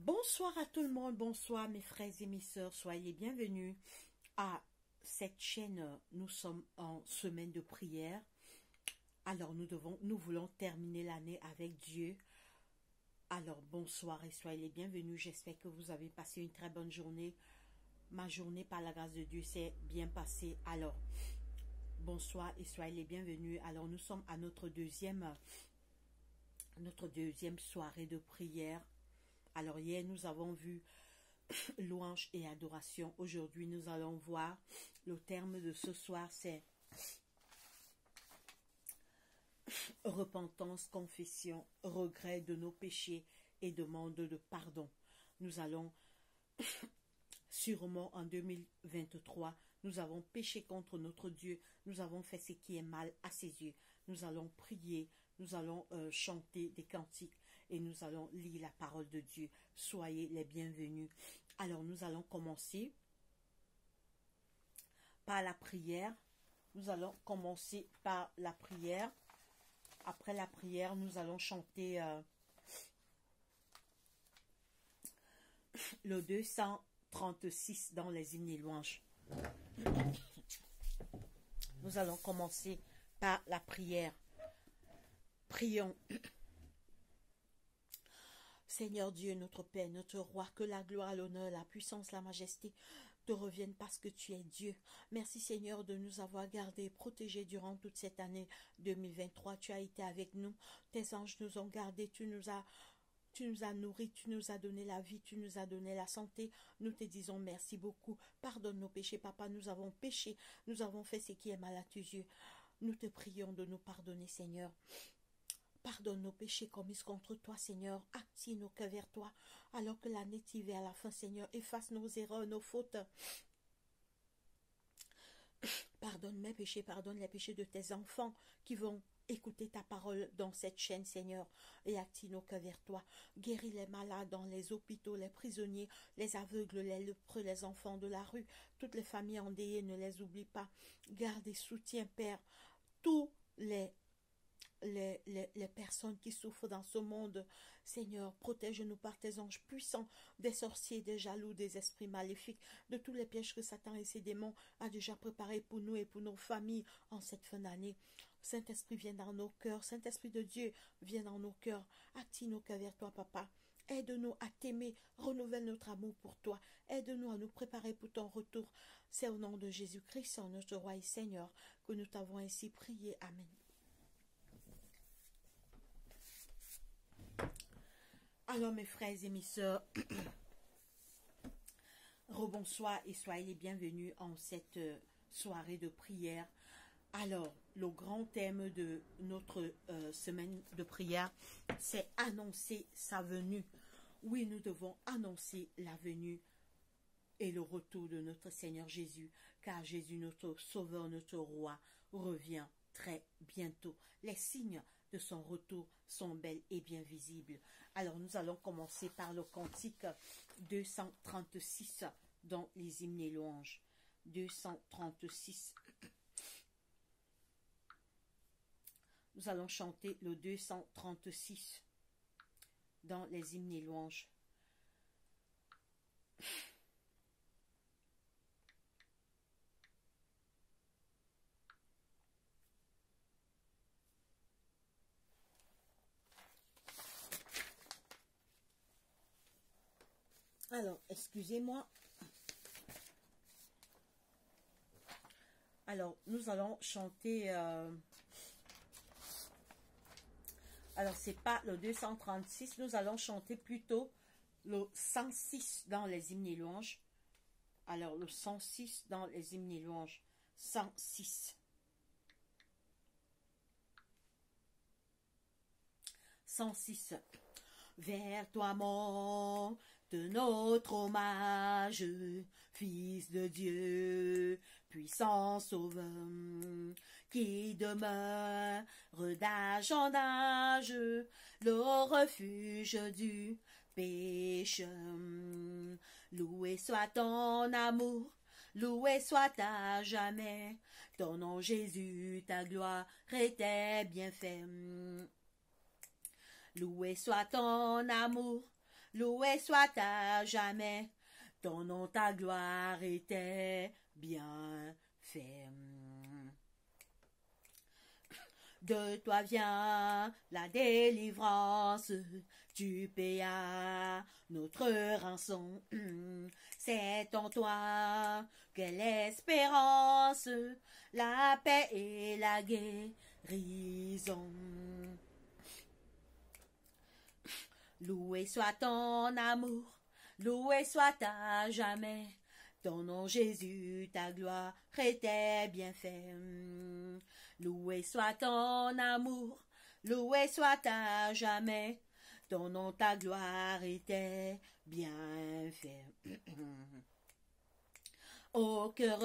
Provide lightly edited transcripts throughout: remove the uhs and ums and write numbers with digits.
Bonsoir à tout le monde, bonsoir mes frères et mes sœurs, soyez bienvenus à cette chaîne. Nous sommes en semaine de prière. Alors nous voulons terminer l'année avec Dieu. Alors bonsoir et soyez les bienvenus. J'espère que vous avez passé une très bonne journée. Ma journée par la grâce de Dieu s'est bien passée. Alors bonsoir et soyez les bienvenus. Alors nous sommes à notre deuxième soirée de prière. Alors hier, nous avons vu louange et adoration. Aujourd'hui, nous allons voir le terme de ce soir, c'est repentance, confession, regret de nos péchés et demande de pardon. Nous allons sûrement en 2023, nous avons péché contre notre Dieu, nous avons fait ce qui est mal à ses yeux. Nous allons prier, nous allons chanter des cantiques et nous allons lire la parole de Dieu. Soyez les bienvenus. Alors nous allons commencer par la prière. Nous allons commencer par la prière. Après la prière, nous allons chanter le 236 dans les hymnes et louanges. Nous allons commencer par la prière. Prions. Seigneur Dieu, notre Père, notre Roi, que la gloire, l'honneur, la puissance, la majesté te reviennent parce que tu es Dieu. Merci Seigneur de nous avoir gardés, protégés durant toute cette année 2023. Tu as été avec nous. Tes anges nous ont gardés. Tu nous as nourris, tu nous as donné la vie, tu nous as donné la santé. Nous te disons merci beaucoup. Pardonne nos péchés, Papa. Nous avons péché. Nous avons fait ce qui est mal à tes yeux. Nous te prions de nous pardonner, Seigneur. Pardonne nos péchés commis contre toi, Seigneur. Attire nos cœurs vers toi, alors que l'année tire vers la fin, Seigneur. Efface nos erreurs, nos fautes. Pardonne mes péchés, pardonne les péchés de tes enfants qui vont écouter ta parole dans cette chaîne, Seigneur, et attire nos cœurs vers toi. Guéris les malades dans les hôpitaux, les prisonniers, les aveugles, les lépreux, les enfants de la rue, toutes les familles endeuillées, ne les oublie pas. Garde et soutiens, Père, tous les personnes qui souffrent dans ce monde. Seigneur, protège-nous par tes anges puissants, des sorciers, des jaloux, des esprits maléfiques, de tous les pièges que Satan et ses démons a déjà préparés pour nous et pour nos familles en cette fin d'année. Saint-Esprit, viens dans nos cœurs. Saint-Esprit de Dieu, viens dans nos cœurs. Attire nos cœurs vers toi, Papa. Aide-nous à t'aimer, renouvelle notre amour pour toi. Aide-nous à nous préparer pour ton retour. C'est au nom de Jésus-Christ, notre Roi et Seigneur, que nous t'avons ainsi prié. Amen. Alors mes frères et mes sœurs, rebonsoir et soyez les bienvenus en cette soirée de prière. Alors, le grand thème de notre semaine de prière, c'est annoncer sa venue. Oui, nous devons annoncer la venue et le retour de notre Seigneur Jésus, car Jésus, notre Sauveur, notre Roi, revient très bientôt. Les signes de son retour sont bels et bien visibles. Alors nous allons commencer par le cantique 236 dans les hymnes et louanges. 236. Nous allons chanter le 236 dans les hymnes et louanges. Alors, excusez-moi. Alors, nous allons chanter... Alors, c'est pas le 236. Nous allons chanter plutôt le 106 dans les hymnes et louanges. Alors, le 106 dans les hymnes et louanges. 106. 106. Vers toi monte notre hommage, Fils de Dieu, puissant sauveur, qui demeure d'âge en âge, le refuge du pécheur. Loué soit ton amour, loué soit à jamais, ton nom Jésus, ta gloire et tes bienfaits. Loué soit ton amour, loué soit à jamais. Ton nom, ta gloire était bien fait. De toi vient la délivrance, tu payas notre rançon. C'est en toi qu'est l'espérance, la paix et la guérison. Loué soit ton amour, loué soit à jamais. Ton nom Jésus, ta gloire était bien fait. Loué soit ton amour, loué soit à jamais. Ton nom, ta gloire était bien fait. Ô cœur,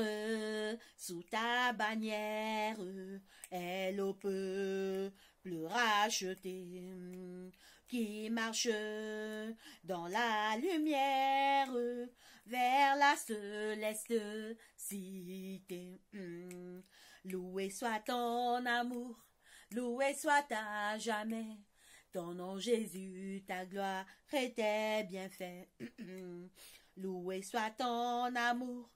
sous ta bannière, elle au peuple racheté, qui marche dans la lumière, vers la céleste cité. Loué soit ton amour, loué soit à jamais. Ton nom Jésus, ta gloire était bien fait. Loué soit ton amour,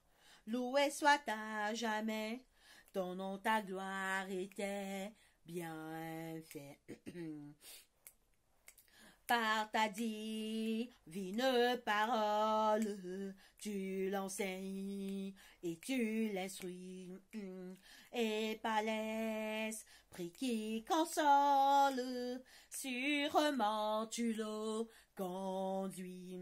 loué soit à jamais. Ton nom, ta gloire était bien fait. Par ta divine parole, tu l'enseignes et tu l'instruis. Et par l'esprit qui console, sûrement tu le conduis.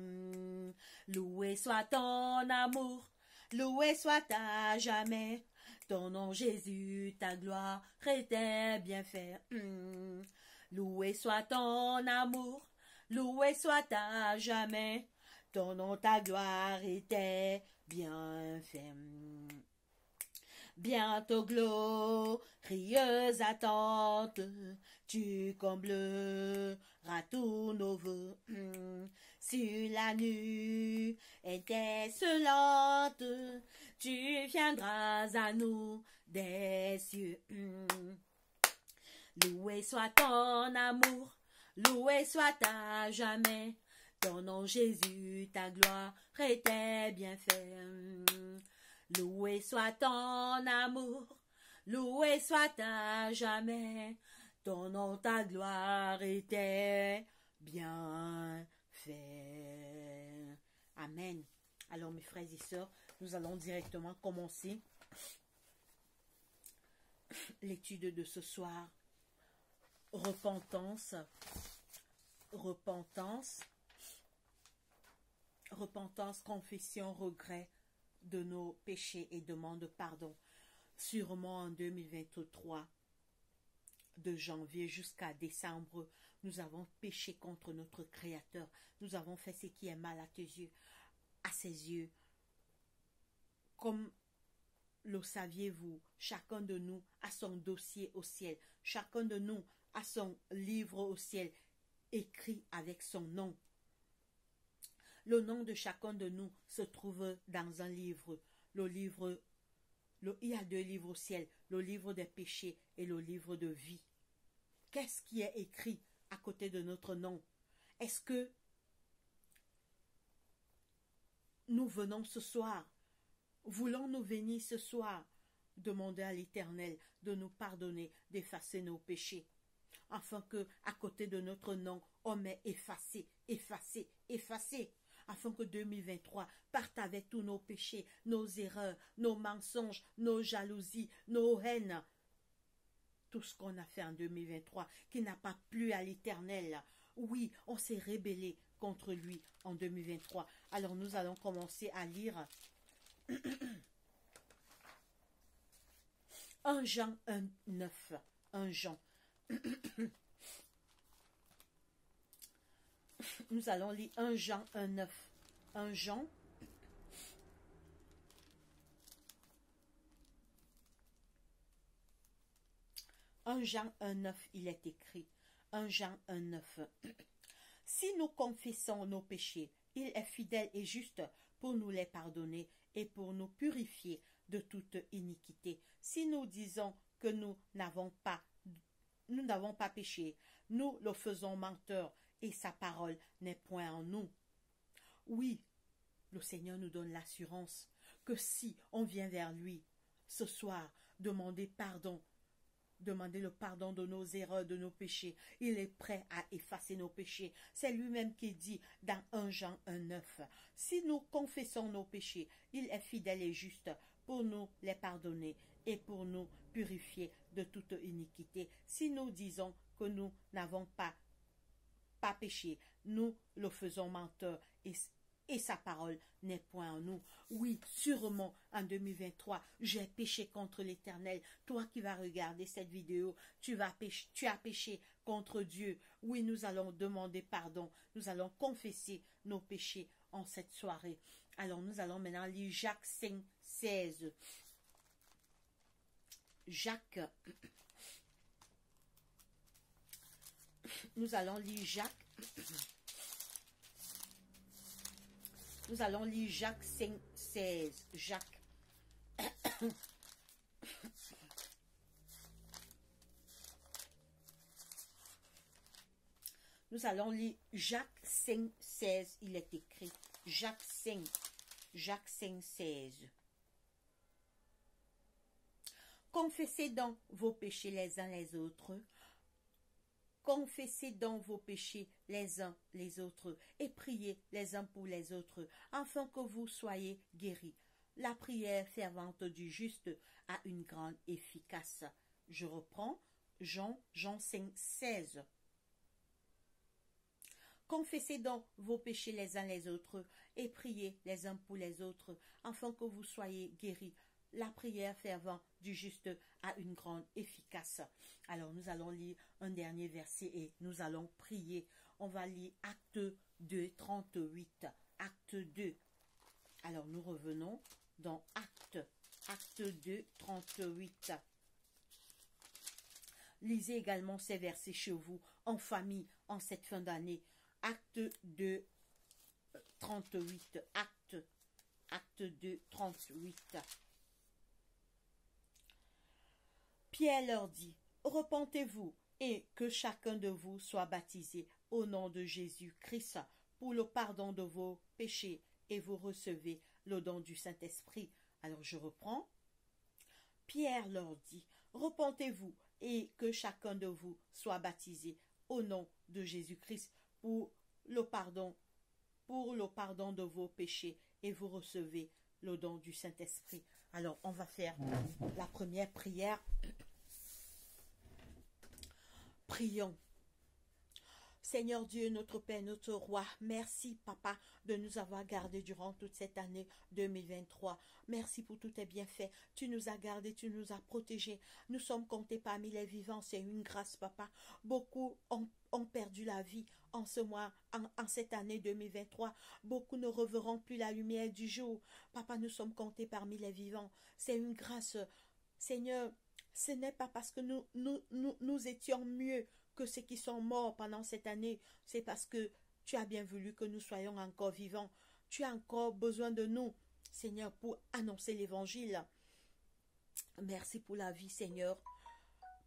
Loué soit ton amour, loué soit à jamais. Ton nom Jésus, ta gloire était bien fait. Loué soit ton amour, loué soit à jamais. Ton nom, ta gloire était bien fait. Bientôt glorieuse attente, tu combleras tous nos vœux. Sur la nuit désolante, tu viendras à nous des cieux. Loué soit ton amour, loué soit à jamais. Ton nom Jésus, ta gloire était bien fait. Loué soit ton amour, loué soit à jamais. Ton nom, ta gloire était bien fait. Amen. Alors mes frères et sœurs, nous allons directement commencer l'étude de ce soir. Repentance, confession, regret de nos péchés et demande pardon. Sûrement en 2023, de janvier jusqu'à décembre, nous avons péché contre notre Créateur. Nous avons fait ce qui est mal à tes yeux, à ses yeux. Comme le saviez-vous, chacun de nous a son dossier au ciel. Chacun de nous a son livre au ciel, écrit avec son nom. Le nom de chacun de nous se trouve dans un livre. Il y a deux livres au ciel, le livre des péchés et le livre de vie. Qu'est-ce qui est écrit à côté de notre nom? Est-ce que nous venons ce soir? Voulons-nous venir ce soir demander à l'Éternel de nous pardonner, d'effacer nos péchés, afin que, à côté de notre nom, on met effacé, effacé, effacé, afin que 2023 parte avec tous nos péchés, nos erreurs, nos mensonges, nos jalousies, nos haines, tout ce qu'on a fait en 2023, qui n'a pas plu à l'Éternel. Oui, on s'est rébellé contre lui en 2023. Alors nous allons commencer à lire 1 Jean 1,9. 1 Jean. Nous allons lire 1 Jean 1,9. 1 Jean. Un Jean 1,9, il est écrit. 1 Jean 1,9. Si nous confessons nos péchés, il est fidèle et juste pour nous les pardonner et pour nous purifier de toute iniquité. Si nous disons que nous n'avons pas péché, nous le faisons menteur et sa parole n'est point en nous. Oui, le Seigneur nous donne l'assurance que si on vient vers lui ce soir, demander pardon, demander le pardon de nos erreurs, de nos péchés, il est prêt à effacer nos péchés. C'est lui-même qui dit dans 1 Jean 1,9, si nous confessons nos péchés, il est fidèle et juste pour nous les pardonner et pour nous purifier de toute iniquité. Si nous disons que nous n'avons pas péché, nous le faisons menteur et sa parole n'est point en nous. Oui, sûrement en 2023, j'ai péché contre l'Éternel. Toi qui vas regarder cette vidéo, tu as péché contre Dieu. Oui, nous allons demander pardon. Nous allons confesser nos péchés en cette soirée. Alors, nous allons maintenant lire Jacques 5, 16. Jacques. Nous allons lire Jacques. Nous allons lire Jacques 5, 16. Jacques. Nous allons lire Jacques 5, 16. Il est écrit. Jacques 5, 16. Confessez donc vos péchés les uns les autres. Confessez donc vos péchés les uns les autres et priez les uns pour les autres, afin que vous soyez guéris. La prière fervente du juste a une grande efficace. Je reprends Jean 5, 16. Confessez donc vos péchés les uns les autres et priez les uns pour les autres, afin que vous soyez guéris. La prière fervente du juste a une grande efficace. Alors nous allons lire un dernier verset et nous allons prier. On va lire Acte 2, 38. Acte 2. Alors nous revenons dans Acte 2, 38. Lisez également ces versets chez vous, en famille, en cette fin d'année. Acte 2, 38. Acte 2, 38. Pierre leur dit, repentez-vous et que chacun de vous soit baptisé au nom de Jésus-Christ pour le pardon de vos péchés et vous recevez le don du Saint-Esprit. Alors je reprends. Pierre leur dit, repentez-vous et que chacun de vous soit baptisé au nom de Jésus-Christ pour le pardon de vos péchés et vous recevez le don du Saint-Esprit. Alors, on va faire la première prière. Prions. Seigneur Dieu, notre Père, notre Roi, merci, Papa, de nous avoir gardés durant toute cette année 2023. Merci pour tous tes bienfaits. Tu nous as gardés, tu nous as protégés. Nous sommes comptés parmi les vivants. C'est une grâce, Papa. Beaucoup ont perdu la vie en ce mois, en cette année 2023. Beaucoup ne reverront plus la lumière du jour. Papa, nous sommes comptés parmi les vivants. C'est une grâce. Seigneur, ce n'est pas parce que nous étions mieux que ceux qui sont morts pendant cette année. C'est parce que tu as bien voulu que nous soyons encore vivants. Tu as encore besoin de nous, Seigneur, pour annoncer l'évangile. Merci pour la vie, Seigneur.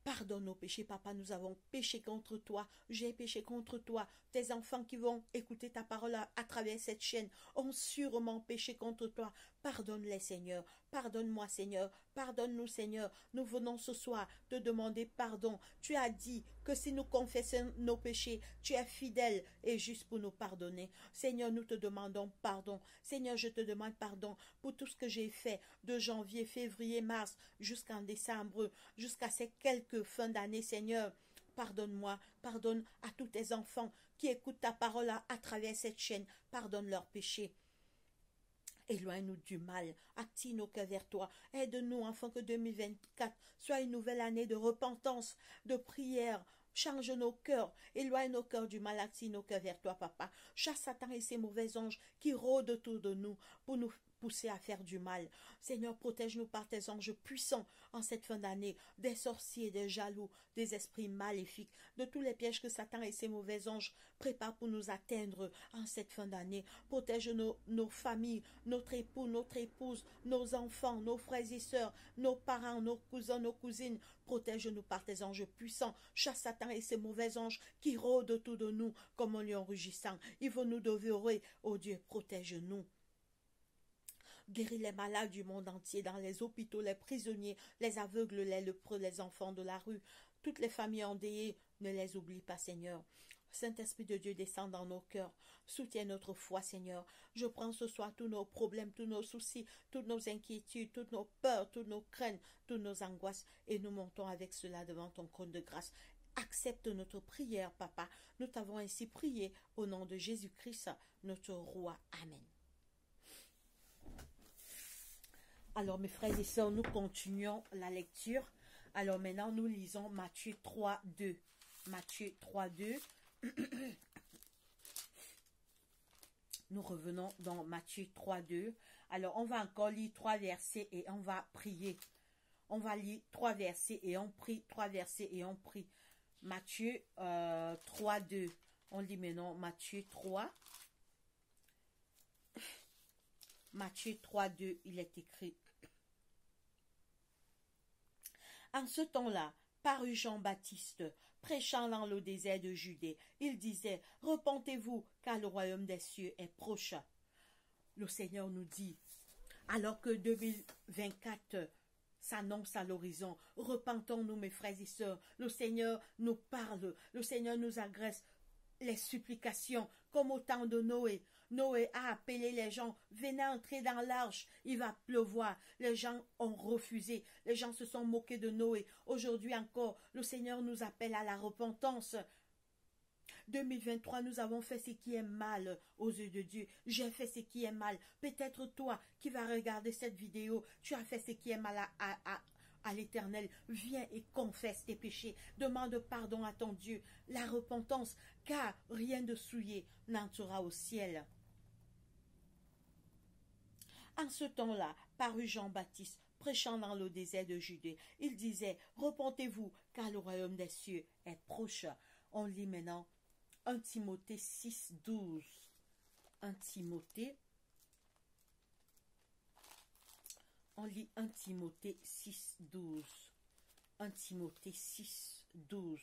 Pardonne nos péchés, Papa, nous avons péché contre toi. J'ai péché contre toi. Tes enfants qui vont écouter ta parole à travers cette chaîne ont sûrement péché contre toi. Pardonne-les, Seigneur. Pardonne-moi, Seigneur. Pardonne-nous, Seigneur. Nous venons ce soir te demander pardon. Tu as dit que si nous confessons nos péchés, tu es fidèle et juste pour nous pardonner. Seigneur, nous te demandons pardon. Seigneur, je te demande pardon pour tout ce que j'ai fait de janvier, février, mars jusqu'en décembre, jusqu'à ces quelques fins d'année, Seigneur. Pardonne-moi, pardonne à tous tes enfants qui écoutent ta parole à travers cette chaîne. Pardonne leurs péchés. Éloigne-nous du mal, attire nos cœurs vers toi. Aide-nous afin que 2024 soit une nouvelle année de repentance, de prière. Change nos cœurs, éloigne nos cœurs du mal, attire nos cœurs vers toi, Papa. Chasse Satan et ses mauvais anges qui rôdent autour de nous pour poussés à faire du mal. Seigneur, protège-nous par tes anges puissants en cette fin d'année, des sorciers, des jaloux, des esprits maléfiques, de tous les pièges que Satan et ses mauvais anges préparent pour nous atteindre en cette fin d'année. Protège nos familles, notre époux, notre épouse, nos enfants, nos frères et sœurs, nos parents, nos cousins, nos cousines. Protège-nous par tes anges puissants. Chasse Satan et ses mauvais anges qui rôdent autour de nous comme un lion rugissant. Ils vont nous dévorer. Oh Dieu, protège-nous. Guéris les malades du monde entier, dans les hôpitaux, les prisonniers, les aveugles, les lépreux, les enfants de la rue. Toutes les familles endeuillées, ne les oublie pas, Seigneur. Saint-Esprit de Dieu, descend dans nos cœurs. Soutiens notre foi, Seigneur. Je prends ce soir tous nos problèmes, tous nos soucis, toutes nos inquiétudes, toutes nos peurs, toutes nos craintes, toutes nos angoisses, et nous montons avec cela devant ton trône de grâce. Accepte notre prière, Papa. Nous t'avons ainsi prié au nom de Jésus-Christ, notre roi. Amen. Alors, mes frères et sœurs, nous continuons la lecture. Alors, maintenant, nous lisons Matthieu 3, 2. Matthieu 3, 2. Nous revenons dans Matthieu 3, 2. Alors, on va encore lire 3 versets et on va prier. On va lire 3 versets et on prie. 3 versets et on prie. Matthieu 3, 2. On lit maintenant Matthieu 3. Matthieu 3, 2, il est écrit. En ce temps-là, parut Jean-Baptiste, prêchant dans le désert de Judée. Il disait, repentez-vous, car le royaume des cieux est proche. Le Seigneur nous dit, alors que 2024 s'annonce à l'horizon, repentons-nous, mes frères et sœurs. Le Seigneur nous parle, le Seigneur nous agresse les supplications, comme au temps de Noé. Noé a appelé les gens, venez entrer dans l'arche, il va pleuvoir. Les gens ont refusé, les gens se sont moqués de Noé. Aujourd'hui encore, le Seigneur nous appelle à la repentance. 2023, nous avons fait ce qui est mal aux yeux de Dieu. J'ai fait ce qui est mal. Peut-être toi qui vas regarder cette vidéo, tu as fait ce qui est mal à l'Éternel. Viens et confesse tes péchés. Demande pardon à ton Dieu. La repentance, car rien de souillé n'entrera au ciel. En ce temps-là, parut Jean-Baptiste, prêchant dans le désert de Judée. Il disait, repentez-vous, car le royaume des cieux est proche. On lit maintenant 1 Timothée 6, 12. 1 Timothée. On lit 1 Timothée 6, 12. 1 Timothée 6, 12.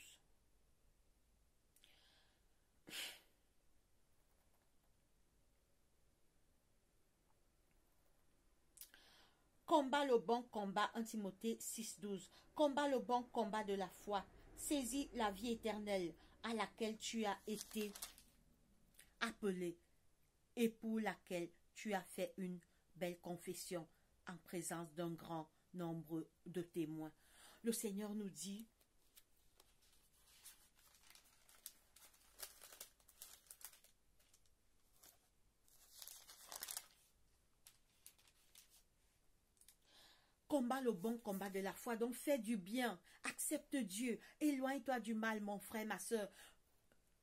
Combat le bon combat, 1 Timothée 6, 12. Combat le bon combat de la foi. Saisis la vie éternelle à laquelle tu as été appelé et pour laquelle tu as fait une belle confession en présence d'un grand nombre de témoins. Le Seigneur nous dit, combat le bon combat de la foi, donc fais du bien, accepte Dieu, éloigne-toi du mal, mon frère, ma soeur.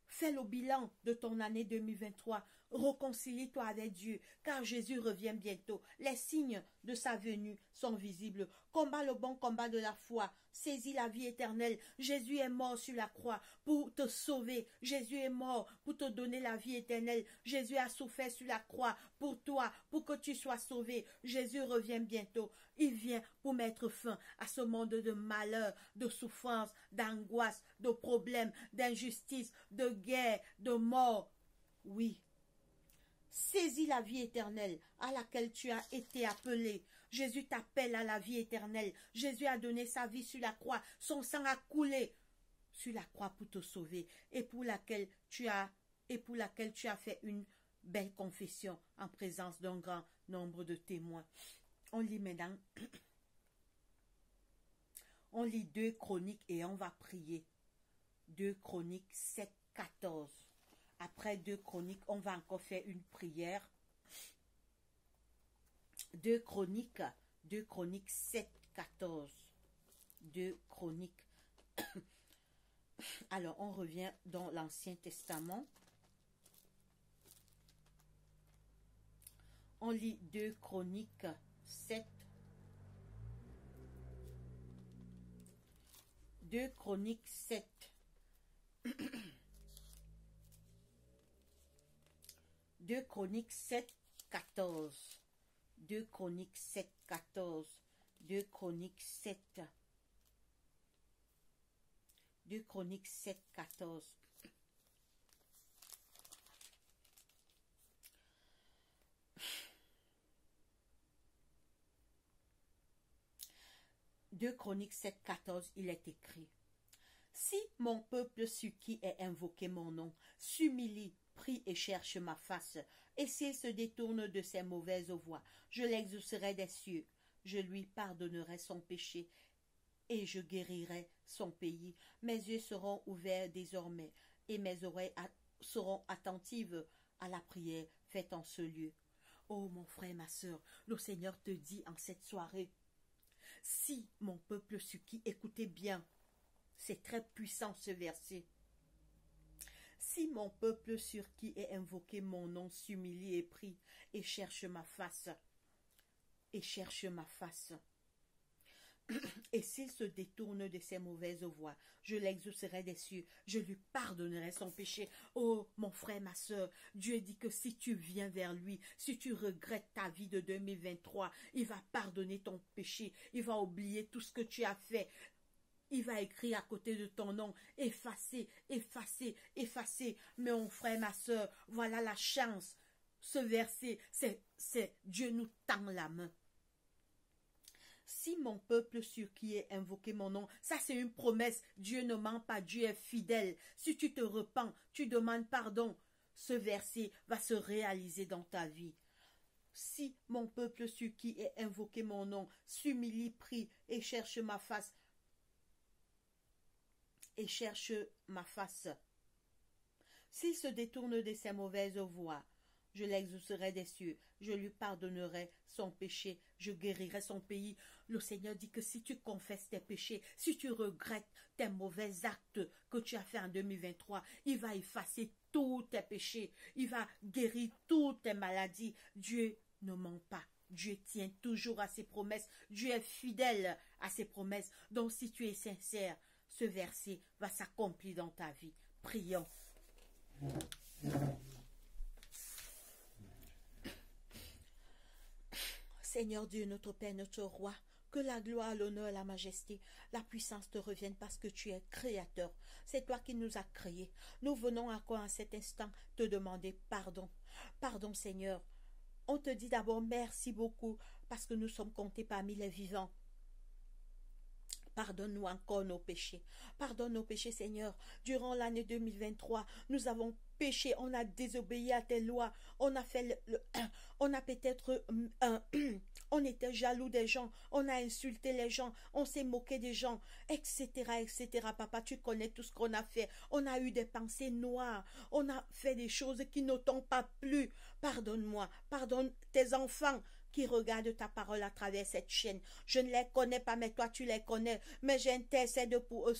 Fais le bilan de ton année 2023. Réconcilie-toi avec Dieu, car Jésus revient bientôt. Les signes de sa venue sont visibles. Combat le bon combat de la foi. Saisis la vie éternelle. Jésus est mort sur la croix pour te sauver. Jésus est mort pour te donner la vie éternelle. Jésus a souffert sur la croix pour toi, pour que tu sois sauvé. Jésus revient bientôt. Il vient pour mettre fin à ce monde de malheur, de souffrance, d'angoisse, de problèmes, d'injustice, de guerre, de mort. Oui. Saisis la vie éternelle à laquelle tu as été appelé. Jésus t'appelle à la vie éternelle. Jésus a donné sa vie sur la croix. Son sang a coulé sur la croix pour te sauver et pour laquelle tu as fait une belle confession en présence d'un grand nombre de témoins. On lit maintenant. On lit 2 Chroniques et on va prier. 2 Chroniques 7, 14. Après 2 Chroniques, on va encore faire une prière. 2 Chroniques 7, 14. 2 Chroniques. Alors, on revient dans l'Ancien Testament. On lit 2 Chroniques 7. 2 Chroniques 7. 2 Chroniques 7, 14. 2 Chroniques 7, 14. 2 Chroniques 7. 2 Chroniques 7, 14. Deux Chroniques 7, 14, il est écrit: Si mon peuple sur qui est invoqué mon nom s'humilie, prie et cherche ma face, et s'il se détourne de ses mauvaises voies, je l'exaucerai des cieux, je lui pardonnerai son péché et je guérirai son pays. Mes yeux seront ouverts désormais et mes oreilles seront attentives à la prière faite en ce lieu. Oh mon frère, ma soeur, le Seigneur te dit en cette soirée: si mon peuple sur qui, écoutez bien, c'est très puissant ce verset. Si mon peuple sur qui est invoqué mon nom s'humilie et prie et cherche ma face, et s'il se détourne de ses mauvaises voies, je l'exaucerai des cieux, je lui pardonnerai son péché. Oh, mon frère, ma soeur, Dieu dit que si tu viens vers lui, si tu regrettes ta vie de 2023, il va pardonner ton péché, il va oublier tout ce que tu as fait. Il va écrire à côté de ton nom: effacer, effacer, effacer. Mais mon frère, ma soeur, voilà la chance. Ce verset, c'est Dieu nous tend la main. Si mon peuple sur qui est invoqué mon nom, ça c'est une promesse. Dieu ne ment pas, Dieu est fidèle. Si tu te repens, tu demandes pardon, ce verset va se réaliser dans ta vie. Si mon peuple sur qui est invoqué mon nom s'humilie, prie et cherche ma face, s'il se détourne de ses mauvaises voies, je l'exaucerai des cieux, je lui pardonnerai son péché, je guérirai son pays. Le Seigneur dit que si tu confesses tes péchés, si tu regrettes tes mauvais actes que tu as fait en 2023, il va effacer tous tes péchés, il va guérir toutes tes maladies. Dieu ne ment pas. Dieu tient toujours à ses promesses. Dieu est fidèle à ses promesses. Donc si tu es sincère, ce verset va s'accomplir dans ta vie. Prions. Seigneur Dieu, notre Père, notre Roi, que la gloire, l'honneur, la majesté, la puissance te reviennent parce que tu es créateur. C'est toi qui nous as créés. Nous venons encore à cet instant te demander pardon. Pardon, Seigneur. On te dit d'abord merci beaucoup parce que nous sommes comptés parmi les vivants. Pardonne-nous encore nos péchés. Pardonne nos péchés, Seigneur. Durant l'année 2023, nous avons péché, on a désobéi à tes lois, on a fait on a peut-être on était jaloux des gens, on a insulté les gens, on s'est moqué des gens, etc., etc. Papa, tu connais tout ce qu'on a fait. On a eu des pensées noires, on a fait des choses qui ne t'ont pas plu. Pardonne-moi, pardonne tes enfants qui regardent ta parole à travers cette chaîne. Je ne les connais pas, mais toi tu les connais. Mais j'intercède pour eux.